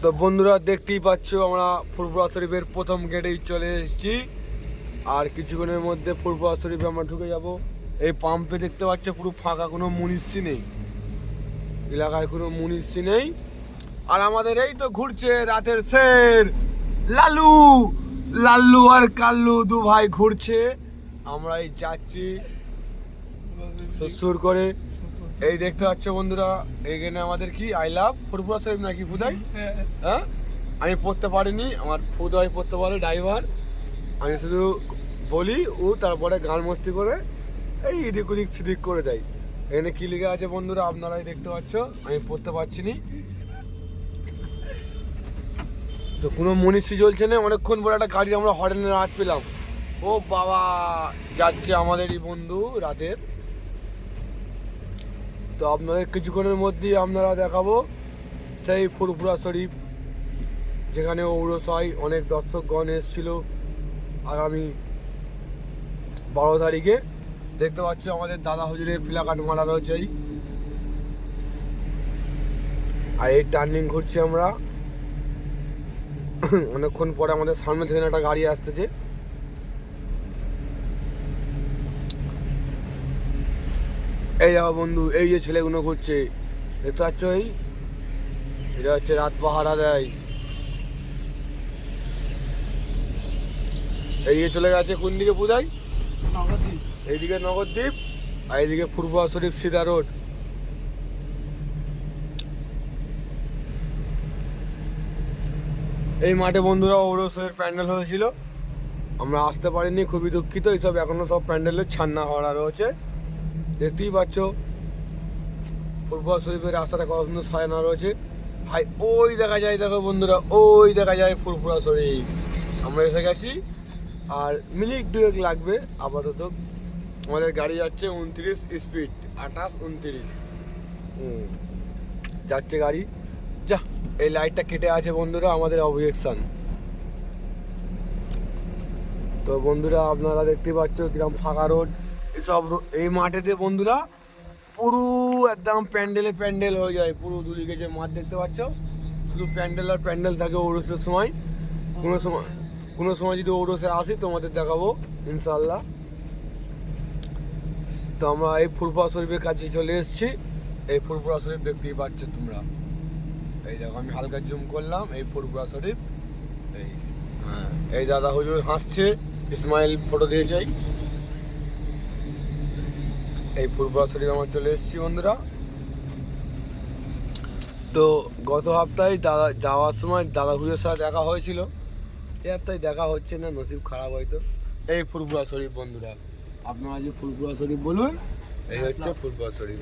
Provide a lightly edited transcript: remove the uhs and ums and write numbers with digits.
তো বন্ধুরা দেখতেই পাচ্ছ আমরা ফুরফুরা শরীফের প্রথম গেটেই চলে এসেছি। আর কিছুক্ষণের মধ্যে ফুরফুরা শরীফে আমরা ঢুকে যাব। এই পাম্পে দেখতে পাচ্ছ পুরো ফাঁকা, কোনো মুনিশি নেই, এলাকায় কোনো মুনিশি নেই। আর আমাদের এই তো ঘুরছে রাতের শের লালু, লাল্লু আর কাল্লু দু ভাই ঘুরছে। আমরা এই যাচ্ছি সুর করে। এই দেখতে পাচ্ছ বন্ধুরা, এইখানে আমাদের কি আই লাভ ফুরফুরা শরীফ নাকি ফুদাই, হ্যাঁ আমি পড়তে পারিনি, আমার ফুদাই পড়তে পারে ড্রাইভার। আমি শুধু বলি, ও তারপরে গান মস্তি করে এই এদিক ওদিক সিদিক করে দেয়। এখানে কি লেখা আছে বন্ধুরা আপনারাই দেখতে পাচ্ছ, আমি পড়তে পারছি নি। তো কোনো মনীষী চলছে না, অনেকক্ষণ পরে একটা গাড়ি আমরা হরেনের আওয়াজ পেলাম। ও বাবা, যাচ্ছে আমাদেরই বন্ধু রাতের। তো আপনাদের কিছুক্ষণের মধ্যেই আপনারা দেখাবো সেই ফুরফুরা শরীফ, যেখানে ঔরস হয়। অনেক দর্শকগণ এসেছিল আগামী 12 তারিখে। দেখতে পাচ্ছ আমাদের দাদা হুজুরের প্লাকার্ড মারা রয়েছে। আর এই টার্নিং ঘুরছি আমরা। অনেকক্ষণ পরে আমাদের সামনে থেকে একটা গাড়ি আসতেছে। এই দেখো বন্ধু, এই যে ছেলেগুলো ঘুরছে দেখতে পাচ্ছ, এটা হচ্ছে রাত পাহারা দেয়। এইদিকে চলে গেছে কোন দিকে পূজায়, এইদিকে নগরদ্বীপ, আর এইদিকে ফুরফুরা শরীফ সিধা রোড। এই মাঠে বন্ধুরা ঔরসের প্যান্ডেল হয়েছিল, আমরা আসতে পারিনি, খুবই দুঃখিত। এইসব এখনো সব প্যান্ডেলের ছান্না হওয়া রয়েছে। দেখতেই পাচ্ছ ফুরফুরা শরীফের রাস্তাটা কত সুন্দর সাজানো রয়েছে। ভাই ওই দেখা যায়, দেখো বন্ধুরা, ওই দেখা যায় ফুরফুরা শরীফ। আমরা এসে গেছি, আর মিনিট 2 লাগবে আপাতত। আমাদের গাড়ি যাচ্ছে 29 স্পিড, 28 29 যাচ্ছে গাড়ি। যা, এই লাইটটা কেটে আছে বন্ধুরা, আমাদের অবজেকশন। তো বন্ধুরা আপনারা দেখতে পাচ্ছ কিরকম ফাঁকা রোড। এসব এই মাঠেতে বন্ধুরা পুরো একদম প্যান্ডেলে প্যান্ডেল হয়ে যায়। পুরো দুদিকে যে মাঠ দেখতে পাচ্ছ, শুধু প্যান্ডেল আর প্যান্ডেল থাকে ঔরসের সময়। কোনো সময় যদি ঔরসে আসি তোমাদের দেখাবো ইনশাল্লাহ। তো আমরা এই ফুরফুরা শরীফের কাছে চলে এসেছি। এই ফুরফুরা শরীফ দেখতেই পাচ্ছ তোমরা। এই দেখো আমি হালকা জুম করলাম, এই ফুরফুরা শরীফ। এই হ্যাঁ, এই দাদা হুজুর হাসছে, ইসমাইল ফটো দিয়েছে। এই ফুরফুরা শরীফ আমার চলে এসেছি বন্ধুরা। তো গত সপ্তাহে দাদা যাওয়ার সময় দাদা হুজুরের সাথে দেখা হয়েছিল, এই সপ্তাহে দেখা হচ্ছে না, নসিব খারাপ হয়তো। এই ফুরফুরা শরীফ বন্ধুরা, আপনারা যে ফুরফুরা শরীফ বলুন, এই হচ্ছে ফুরফুরা শরীফ।